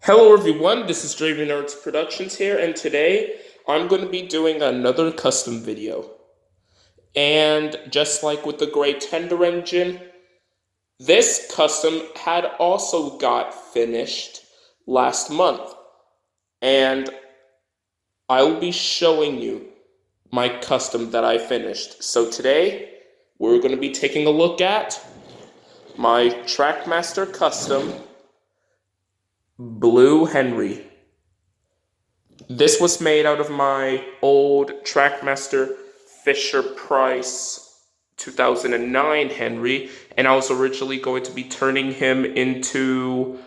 Hello everyone, this is Draven Arts Productions here, and today I'm going to be doing another custom video. And just like with the gray tender engine, this custom had also got finished last month. And I will be showing you my custom that I finished. So today, we're going to be taking a look at my Trackmaster custom Blue Henry. This was made out of my old Trackmaster Fisher Price 2009 Henry, and I was originally going to be turning him into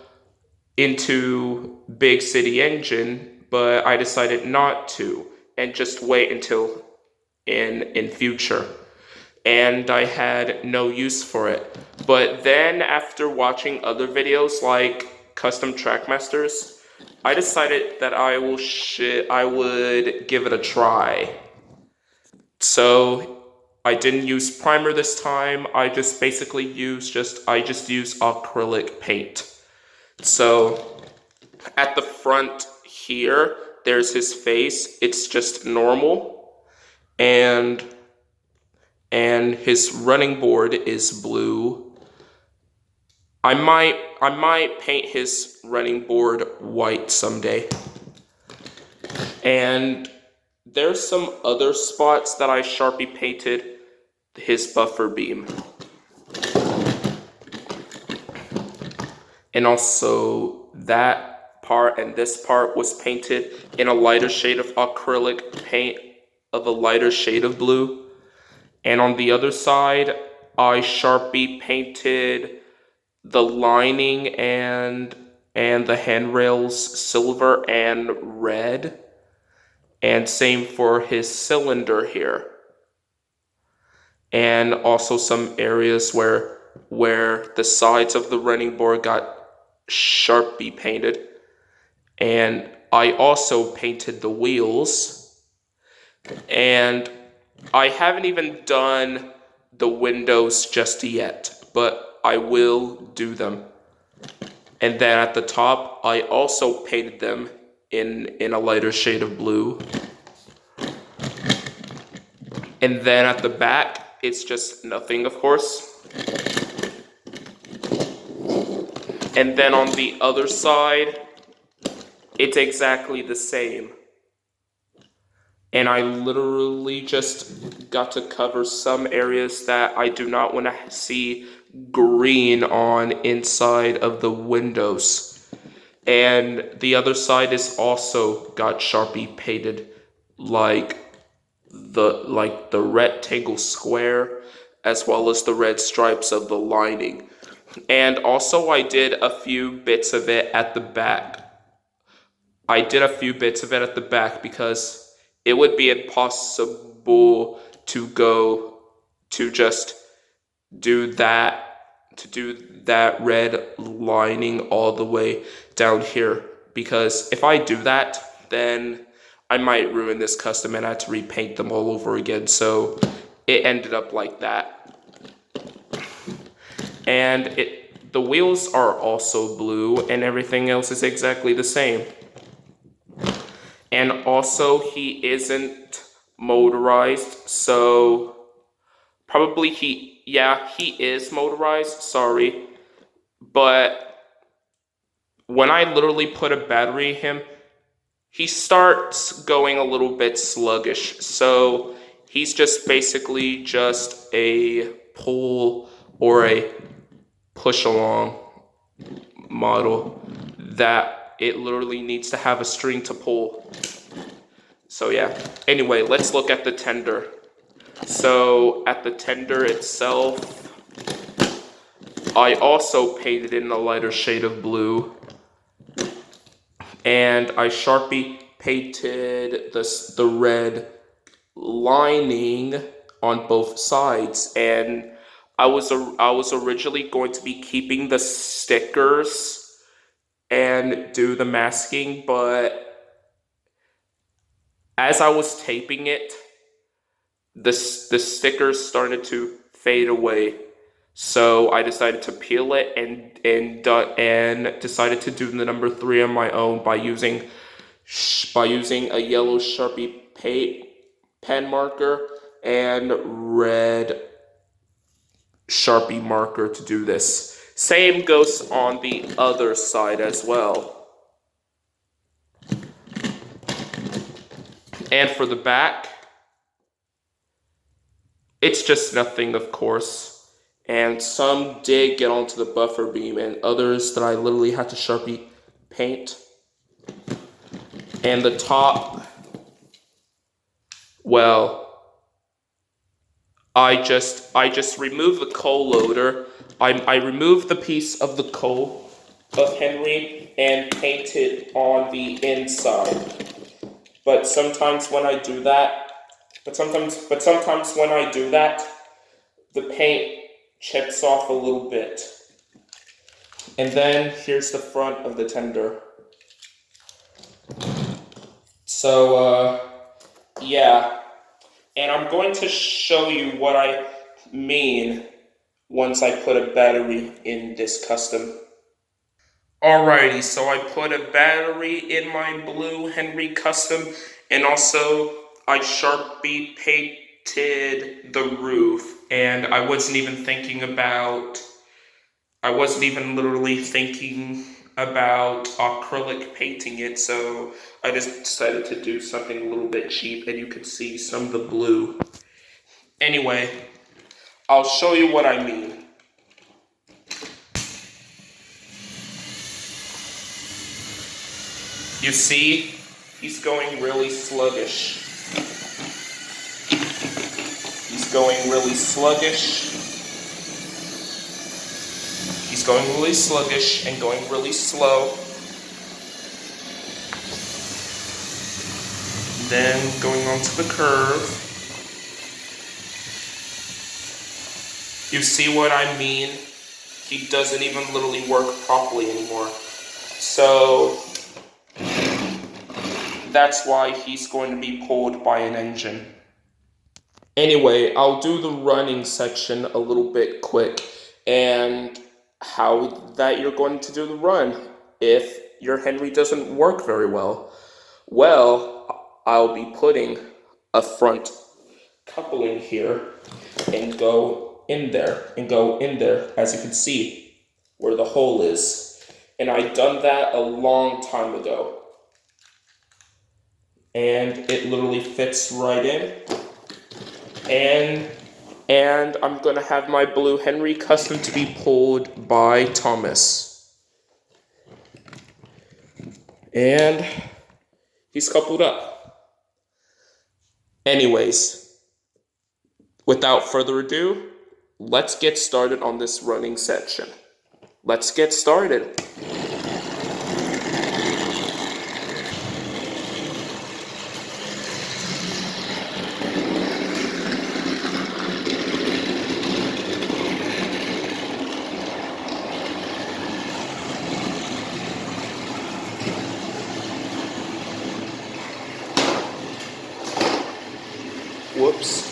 Big City Engine, but I decided not to and just wait until in future. And I had no use for it. But then after watching other videos like Custom Trackmasters, I decided that I would give it a try. So I didn't use primer this time. I just basically used acrylic paint. So at the front here, there's his face. It's just normal, and his running board is blue. I might paint his running board white someday. And there's some other spots that I Sharpie painted his buffer beam. And also that part and this part was painted in a lighter shade of acrylic paint of a lighter shade of blue. And on the other side, I Sharpie painted the lining and the handrails silver and red, and same for his cylinder here, and also some areas where the sides of the running board got Sharpie painted. And I also painted the wheels, and I haven't even done the windows just yet, but I will do them. And then at the top, I also painted them in a lighter shade of blue. And then at the back, it's just nothing, of course. And then on the other side, it's exactly the same. And I literally just got to cover some areas that I do not want to see green on inside of the windows. And the other side is also got Sharpie painted like the rectangle square, as well as the red stripes of the lining. And also I did a few bits of it at the back. Because it would be impossible to just do that red lining all the way down here, because if I do that, then I might ruin this custom and I had to repaint them all over again. So it ended up like that. And the wheels are also blue, and everything else is exactly the same. And also, he isn't motorized, so probably he is motorized, sorry. But when I literally put a battery in him, he starts going a little bit sluggish. So he's just basically just a pull or a push along model that it literally needs to have a string to pull. So yeah, anyway, let's look at the tender. So at the tender itself, I also painted in a lighter shade of blue, and I Sharpie painted the red lining on both sides. And I was originally going to be keeping the stickers and do the masking, but as I was taping it, the stickers started to fade away. So I decided to peel it and decided to do the number 3 on my own by using a yellow Sharpie pen marker and red Sharpie marker to do this. Same goes on the other side as well. And for the back, it's just nothing, of course. And some did get onto the buffer beam, and others that I literally had to Sharpie paint. And the top, well, I just removed the coal loader. I removed the piece of the coal of Henry and painted on the inside. But sometimes when I do that, the paint chips off a little bit. And then here's the front of the tender. So, yeah. And I'm going to show you what I mean once I put a battery in this custom. Alrighty, so I put a battery in my blue Henry custom, and also I Sharpie painted the roof, and I wasn't even literally thinking about acrylic painting it, so I just decided to do something a little bit cheap, and you can see some of the blue. Anyway, I'll show you what I mean. You see, he's going really sluggish. He's going really sluggish. He's going really sluggish and going really slow. Then going onto the curve. You see what I mean? He doesn't even literally work properly anymore. So that's why he's going to be pulled by an engine. Anyway, I'll do the running section a little bit quick, and how that you're going to do the run if your Henry doesn't work very well. Well, I'll be putting a front coupling here and go in there, as you can see where the hole is. And I've done that a long time ago. And it literally fits right in. And I'm gonna have my blue Henry custom to be pulled by Thomas. And he's coupled up. Anyways, without further ado, let's get started on this running section. Let's get started. Whoops.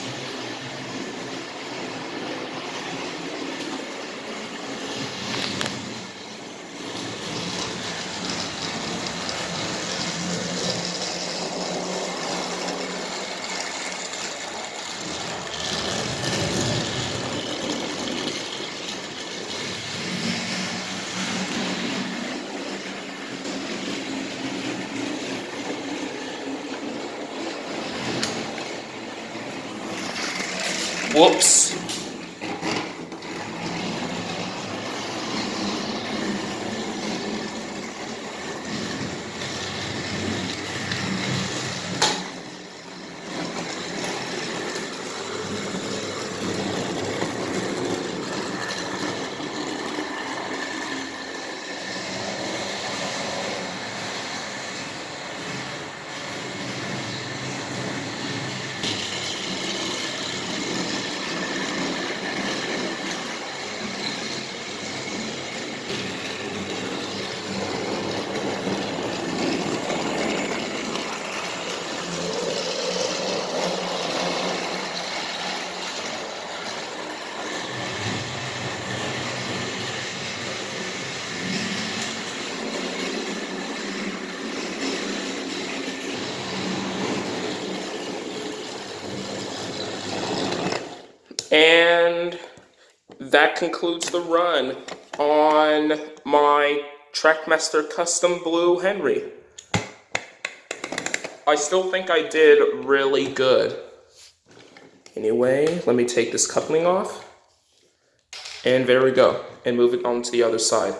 Whoops. And that concludes the run on my Trackmaster Custom Blue Henry. I still think I did really good. Anyway, let me take this coupling off. And there we go. And move it on to the other side.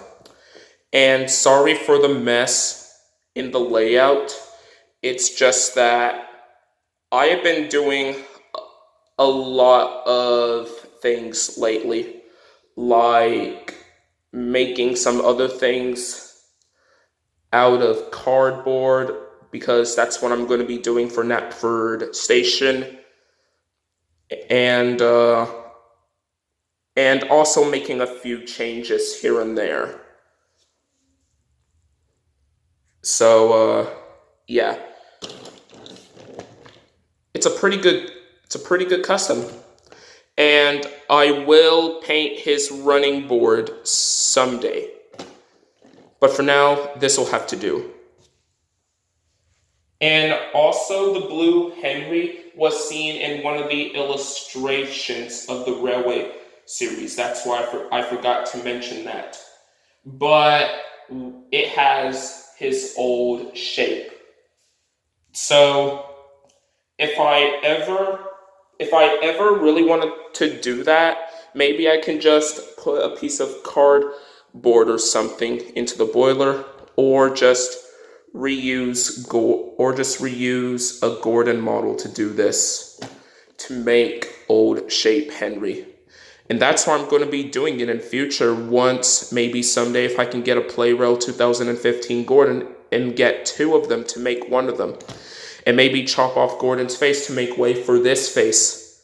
And sorry for the mess in the layout. It's just that I have been doing a lot of things lately, like making some other things out of cardboard, because that's what I'm going to be doing for Knapford Station, and also making a few changes here and there. So yeah, it's a pretty good custom. And I will paint his running board someday. But for now, this will have to do. And also the blue Henry was seen in one of the illustrations of the Railway series. That's why I forgot to mention that. But it has his old shape. So if I ever really wanted to do that, maybe I can just put a piece of cardboard or something into the boiler, or just reuse a Gordon model to do this, to make old shape Henry. And that's why I'm going to be doing it in future, once maybe someday if I can get a Play-Rail 2015 Gordon and get 2 of them to make 1 of them. And maybe chop off Gordon's face to make way for this face.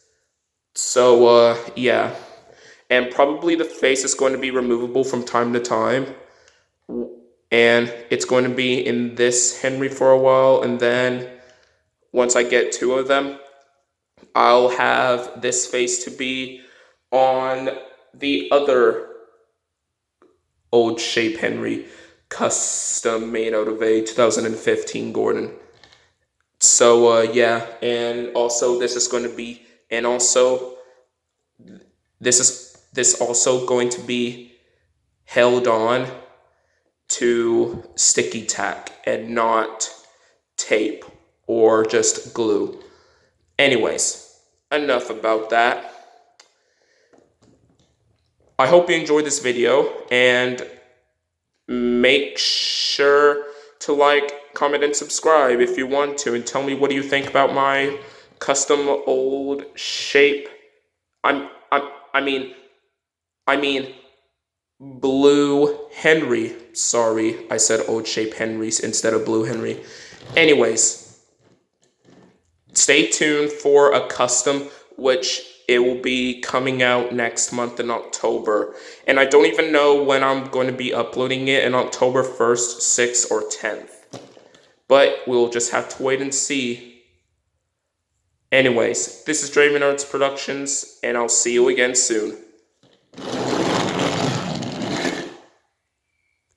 So, yeah. And probably the face is going to be removable from time to time. And it's going to be in this Henry for a while. And then, once I get 2 of them, I'll have this face to be on the other old shape Henry, custom made out of a 2015 Gordon. So, yeah, and also this is going to be, and also this also going to be held on to sticky tack and not tape or just glue. Anyways, enough about that. I hope you enjoyed this video, and make sure to like, comment, and subscribe if you want to, and tell me what do you think about my custom old shape. I mean blue Henry. Sorry, I said old shape Henrys instead of blue Henry. Anyways, stay tuned for a custom, which it will be coming out next month in October. And I don't even know when I'm going to be uploading it, in October 1st, 6th, or 10th. But we'll just have to wait and see. Anyways, this is Draven Arts Productions, and I'll see you again soon.